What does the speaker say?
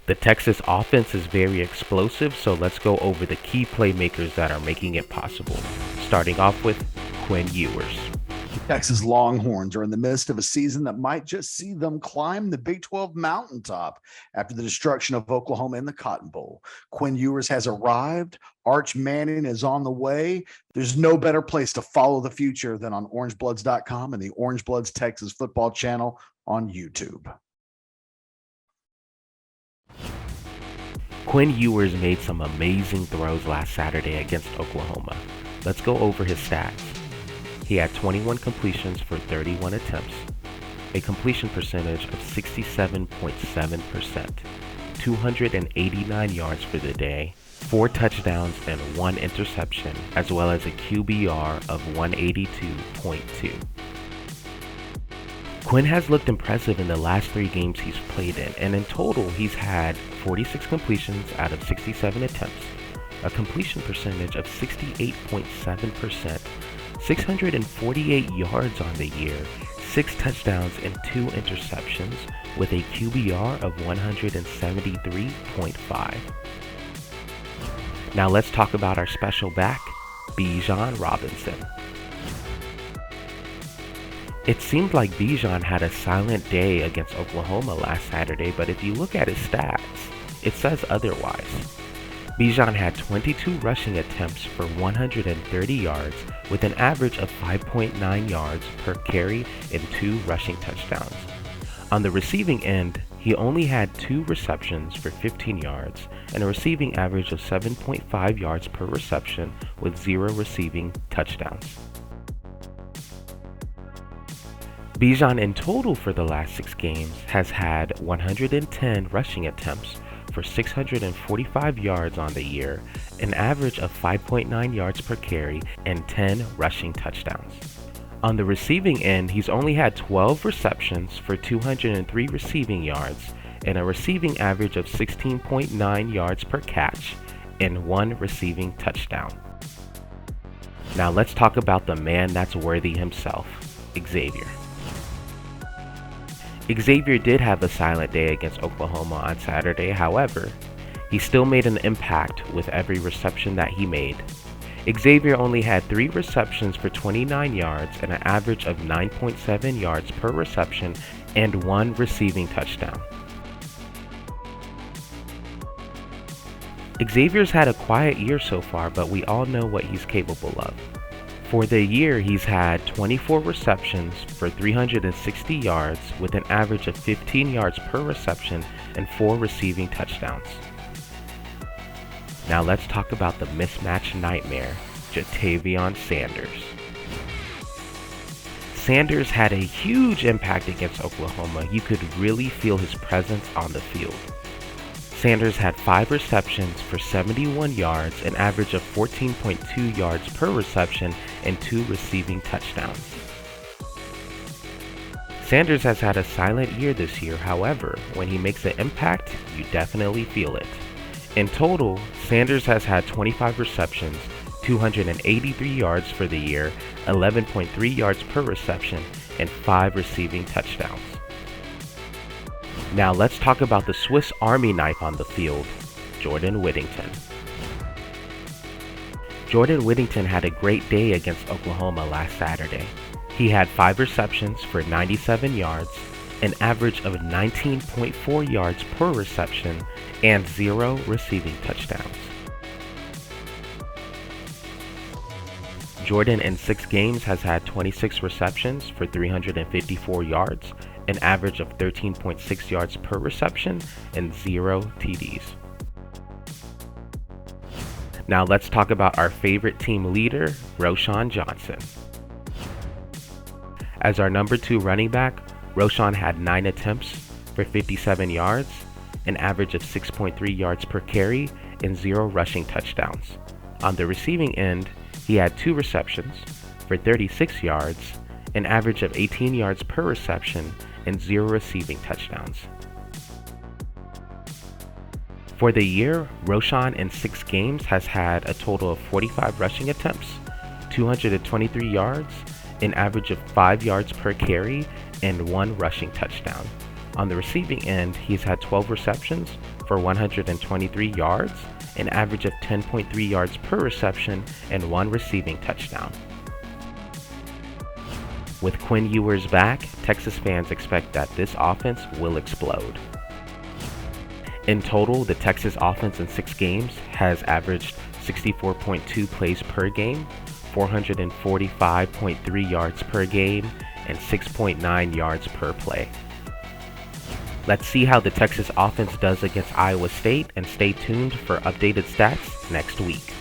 The Texas offense is very explosive, so let's go over the key playmakers that are making it possible. Starting off with Quinn Ewers. Texas Longhorns are in the midst of a season that might just see them climb the Big 12 mountaintop after the destruction of Oklahoma in the Cotton Bowl. Quinn Ewers has arrived. Arch Manning is on the way. There's no better place to follow the future than on orangebloods.com and the Orange Bloods Texas football channel on YouTube. Quinn Ewers made some amazing throws last Saturday against Oklahoma. Let's go over his stats. He had 21 completions for 31 attempts, a completion percentage of 67.7%, 289 yards for the day, 4 touchdowns and 1 interception, as well as a QBR of 182.2. Quinn has looked impressive in the last 3 games he's played in, and in total he's had 46 completions out of 67 attempts, a completion percentage of 68.7%, 648 yards on the year, 6 touchdowns and 2 interceptions, with a QBR of 173.5. Now let's talk about our special back, Bijan Robinson. It seemed like Bijan had a silent day against Oklahoma last Saturday, but if you look at his stats, it says otherwise. Bijan had 22 rushing attempts for 130 yards with an average of 5.9 yards per carry and 2 rushing touchdowns. On the receiving end, he only had 2 receptions for 15 yards and a receiving average of 7.5 yards per reception with 0 receiving touchdowns. Bijan in total for the last 6 games has had 110 rushing attempts for 645 yards on the year, an average of 5.9 yards per carry, and 10 rushing touchdowns. On the receiving end, he's only had 12 receptions for 203 receiving yards, and a receiving average of 16.9 yards per catch, and 1 receiving touchdown. Now let's talk about the man that's worthy himself, Xavier. Xavier did have a silent day against Oklahoma on Saturday. However, he still made an impact with every reception that he made. Xavier only had 3 receptions for 29 yards and an average of 9.7 yards per reception and 1 receiving touchdown. Xavier's had a quiet year so far, but we all know what he's capable of. For the year, he's had 24 receptions for 360 yards with an average of 15 yards per reception and 4 receiving touchdowns. Now let's talk about the mismatch nightmare, Ja'Tavion Sanders. Sanders had a huge impact against Oklahoma. You could really feel his presence on the field. Sanders had 5 receptions for 71 yards, an average of 14.2 yards per reception, and 2 receiving touchdowns. Sanders has had a silent year this year. However, when he makes an impact, you definitely feel it. In total, Sanders has had 25 receptions, 283 yards for the year, 11.3 yards per reception, and 5 receiving touchdowns. Now let's talk about the Swiss Army knife on the field, Jordan Whittington. Jordan Whittington had a great day against Oklahoma last Saturday. He had 5 receptions for 97 yards, an average of 19.4 yards per reception, and 0 receiving touchdowns. Jordan in 6 games has had 26 receptions for 354 yards, an average of 13.6 yards per reception, and 0 TDs. Now let's talk about our favorite team leader, Roschon Johnson. As our number 2 running back, Roschon had 9 attempts for 57 yards, an average of 6.3 yards per carry, and 0 rushing touchdowns. On the receiving end, he had 2 receptions for 36 yards, an average of 18 yards per reception, and 0 receiving touchdowns. For the year, Roschon in 6 games has had a total of 45 rushing attempts, 223 yards, an average of 5 yards per carry, and 1 rushing touchdown. On the receiving end, he's had 12 receptions for 123 yards, an average of 10.3 yards per reception, and 1 receiving touchdown. With Quinn Ewers back, Texas fans expect that this offense will explode. In total, the Texas offense in 6 games has averaged 64.2 plays per game, 445.3 yards per game, and 6.9 yards per play. Let's see how the Texas offense does against Iowa State, and stay tuned for updated stats next week.